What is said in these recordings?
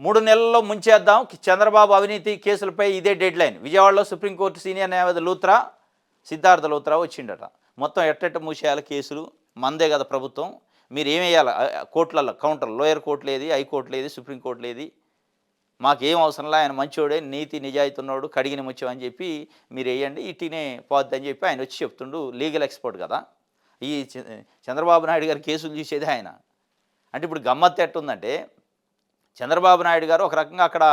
3 నెలల్లో ముంచేద్దాం చంద్రబాబు అవినీతి కేసులపై ఇదే డెడ్లైన్. విజయవాడలో సుప్రీంకోర్టు సీనియర్ న్యాయవాది లూత్రా, సిద్ధార్థ లూత్రా వచ్చిండట. మొత్తం ఎట్టెట్ట మూసేయాలి కేసులు, మందే కదా ప్రభుత్వం, మీరు ఏమేయాలి కోర్టులలో కౌంటర్, లోయర్ కోర్టులు ఏది, హైకోర్టులు ఏది, సుప్రీంకోర్టులు ఏది, మాకేం అవసరంలా, ఆయన మంచోడే, నీతి నిజాయితీ ఉన్నాడు, కడిగిన ముత్యం అని చెప్పి మీరు వేయండి, ఇటీనే పోద్ది అని చెప్పి ఆయన వచ్చి చెప్తుండు. లీగల్ ఎక్స్పర్ట్ కదా. ఈ చంద్రబాబు నాయుడు గారి కేసులు చూసేది ఆయన. అంటే ఇప్పుడు గమ్మత్తు ఎట్టుందంటే, చంద్రబాబు నాయుడు గారు ఒక రకంగా అక్కడ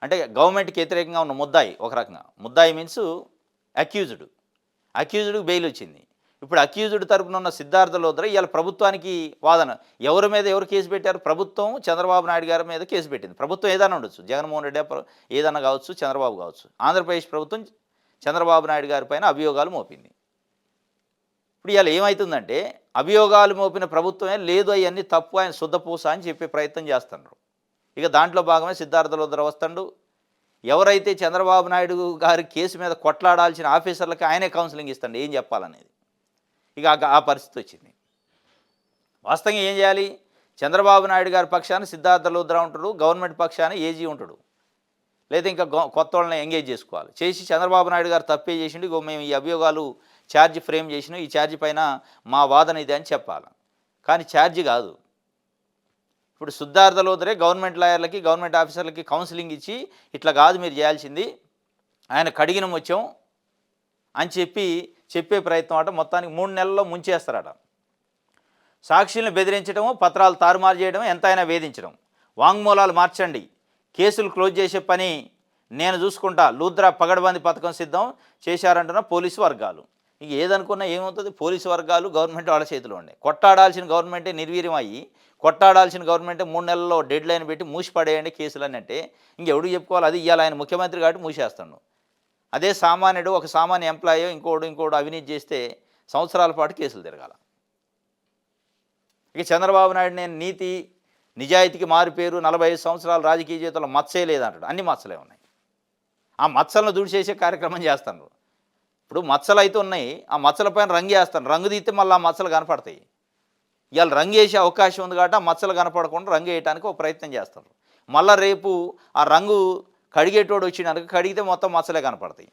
అంటే గవర్నమెంట్కి వ్యతిరేకంగా ఉన్న ముద్దాయి, ఒక రకంగా ముద్దాయి మీన్స్ అక్యూజ్డ్కి బెయిల్ వచ్చింది. ఇప్పుడు అక్యూజ్డ్ తరపున ఉన్న సిద్ధార్థ లూత్రా ఇవాళ ప్రభుత్వానికి వాదన, ఎవరి మీద ఎవరు కేసు పెట్టారు? ప్రభుత్వం చంద్రబాబు నాయుడు గారి మీద కేసు పెట్టింది. ప్రభుత్వం ఏదైనా ఉండొచ్చు, జగన్మోహన్ రెడ్డి ఏదైనా కావచ్చు, చంద్రబాబు కావచ్చు. ఆంధ్రప్రదేశ్ ప్రభుత్వం చంద్రబాబు నాయుడు గారి పైన అభియోగాలు మోపింది. ఇప్పుడు ఇవాళ ఏమవుతుందంటే, అభియోగాలు మోపిన ప్రభుత్వమే లేదు, అవన్నీ తప్పు, ఆయన శుద్ధపూస అని చెప్పే ప్రయత్నం చేస్తున్నారు. ఇక దాంట్లో భాగమే సిద్ధార్థ లూత్రా వస్తాడు. ఎవరైతే చంద్రబాబు నాయుడు గారి కేసు మీద కొట్లాడాల్సిన ఆఫీసర్లకి ఆయనే కౌన్సిలింగ్ ఇస్తాడు ఏం చెప్పాలనేది. ఇక ఆ పరిస్థితి వచ్చింది. వాస్తవంగా ఏం చేయాలి? చంద్రబాబు నాయుడు గారి పక్షాన సిద్ధార్థ లూత్రా ఉంటాడు, గవర్నమెంట్ పక్షాన ఏజీ ఉంటాడు, లేదా ఇంకా కొత్త వాళ్ళని ఎంగేజ్ చేసుకోవాలి. చేసి చంద్రబాబు నాయుడు గారు తప్పే చేసిండు, ఇగో మేము ఈ అభియోగాలు ఛార్జ్ ఫ్రేమ్ చేసినాం, ఈ ఛార్జ్ పైన మా వాదన ఇది అని చెప్పాలి. కానీ ఛార్జ్ కాదు. ఇప్పుడు సిద్ధార్థ లూత్రే గవర్నమెంట్ లాయర్లకి, గవర్నమెంట్ ఆఫీసర్లకి కౌన్సిలింగ్ ఇచ్చి ఇట్లా కాదు మీరు చేయాల్సింది, ఆయన కడిగిన ముత్యం అని చెప్పే ప్రయత్నం అట. మొత్తానికి 3 నెలల్లో ముంచేస్తారట. సాక్షులను బెదిరించడము, పత్రాలు తారుమారు చేయడం, ఎంతైనా వేధించడం, వాంగ్మూలాలు మార్చండి, కేసులు క్లోజ్ చేసే పని నేను చూసుకుంటా, లూత్రా పగడబంది పథకం సిద్ధం చేశారంటున్న పోలీసు వర్గాలు. ఇక ఏదనుకున్నా ఏమవుతుంది, పోలీసు వర్గాలు గవర్నమెంట్ వాళ్ళ చేతిలో ఉండే. కొట్టాడాల్సిన గవర్నమెంటే నిర్వీర్యం అయ్యి, కొట్టాడాల్సిన గవర్నమెంటే 3 నెలల్లో డెడ్ లైన్ పెట్టి మూసి పడేయండి కేసులని అంటే ఇంకెవడు చెప్పుకోవాలి? అది ఇవాళ ఆయన ముఖ్యమంత్రి కాబట్టి మూసేస్తాడు. అదే సామాన్యుడు, ఒక సామాన్య ఎంప్లాయీ ఇంకోడు అవినీతి చేస్తే సంవత్సరాల పాటు కేసులు తిరగాల. ఇక చంద్రబాబు నాయుడు నేను నీతి నిజాయితీకి మారిపేరు, 45 సంవత్సరాల రాజకీయ జీవితంలో మచ్చే లేదంటాడు. అన్ని మచ్చలే ఉన్నాయి. ఆ మచ్చలను దూడిచేసే కార్యక్రమం చేస్తాను. ఇప్పుడు మచ్చలు అయితే ఉన్నాయి, ఆ మచ్చలపైన రంగు వేస్తాను, రంగు తీస్తే మళ్ళీ ఆ మచ్చలు కనపడతాయి. ఇవాళ రంగు వేసే అవకాశం ఉంది కాబట్టి ఆ మచ్చలు కనపడకుండా రంగు వేయడానికి ఒక ప్రయత్నం చేస్తారు. మళ్ళీ రేపు ఆ రంగు కడిగేటోడు వచ్చినాక కడిగితే మొత్తం మచ్చలే కనపడతాయి.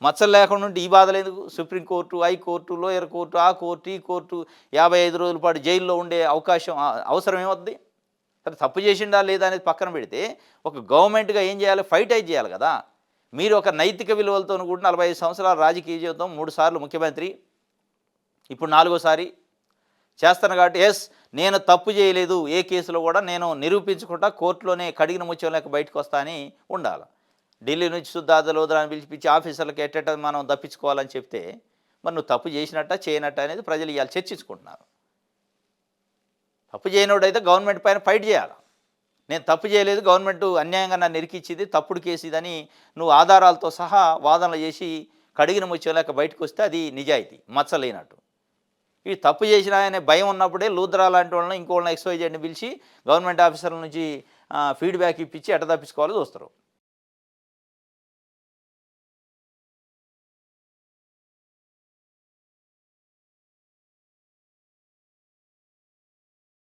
మచ్చలు లేకుండా ఉంటే ఈ బాధలు ఎందుకు? సుప్రీంకోర్టు, హైకోర్టు, లోయర్ కోర్టు, ఆ కోర్టు, ఈ కోర్టు, 55 రోజుల పాటు జైల్లో ఉండే అవసరం ఏమవుద్ది? సరే తప్పు చేసిండా లేదా అనేది పక్కన పెడితే ఒక గవర్నమెంట్గా ఏం చేయాలి? ఫైట్ అయితే చేయాలి కదా. మీరు ఒక నైతిక విలువలతో కూడా 45 సంవత్సరాల రాజకీయ జీవితం, 3 సార్లు ముఖ్యమంత్రి, ఇప్పుడు 4వసారి చేస్తాను కాబట్టి నేను తప్పు చేయలేదు, ఏ కేసులో కూడా నేను నిరూపించుకుంటా, కోర్టులోనే కడిగిన ముత్యం లేక బయటకు వస్తా అని ఉండాలి. ఢిల్లీ నుంచి సిద్ధార్థ లూత్రాని పిలిపించి ఆఫీసర్లకు ఎట్టేట మనం తప్పించుకోవాలని చెప్తే మరి నువ్వు తప్పు చేసినట్ట చేయనట్ట అనేది ప్రజలు ఇవాళ చర్చించుకుంటున్నారు. తప్పు చేయనోడైతే గవర్నమెంట్ పైన ఫైట్ చేయాలి. నేను తప్పు చేయలేదు, గవర్నమెంట్ అన్యాయంగా నన్ను ఇరికిచ్చింది, తప్పుడు కేసు ఇదని నువ్వు ఆధారాలతో సహా వాదనలు చేసి కడిగిన ముత్యం లేక బయటకు వస్తే అది నిజాయితీ, మచ్చలేనట్టు. ఈ తప్పు చేసిన ఆయన భయం ఉన్నప్పుడే లూత్రా లాంటి వాళ్ళని ఇంకోళ్ళని XYZ పిలిచి గవర్నమెంట్ ఆఫీసర్ల నుంచి ఫీడ్బ్యాక్ ఇప్పించి ఎట్ట తప్పించుకోవాలో చూస్తారు.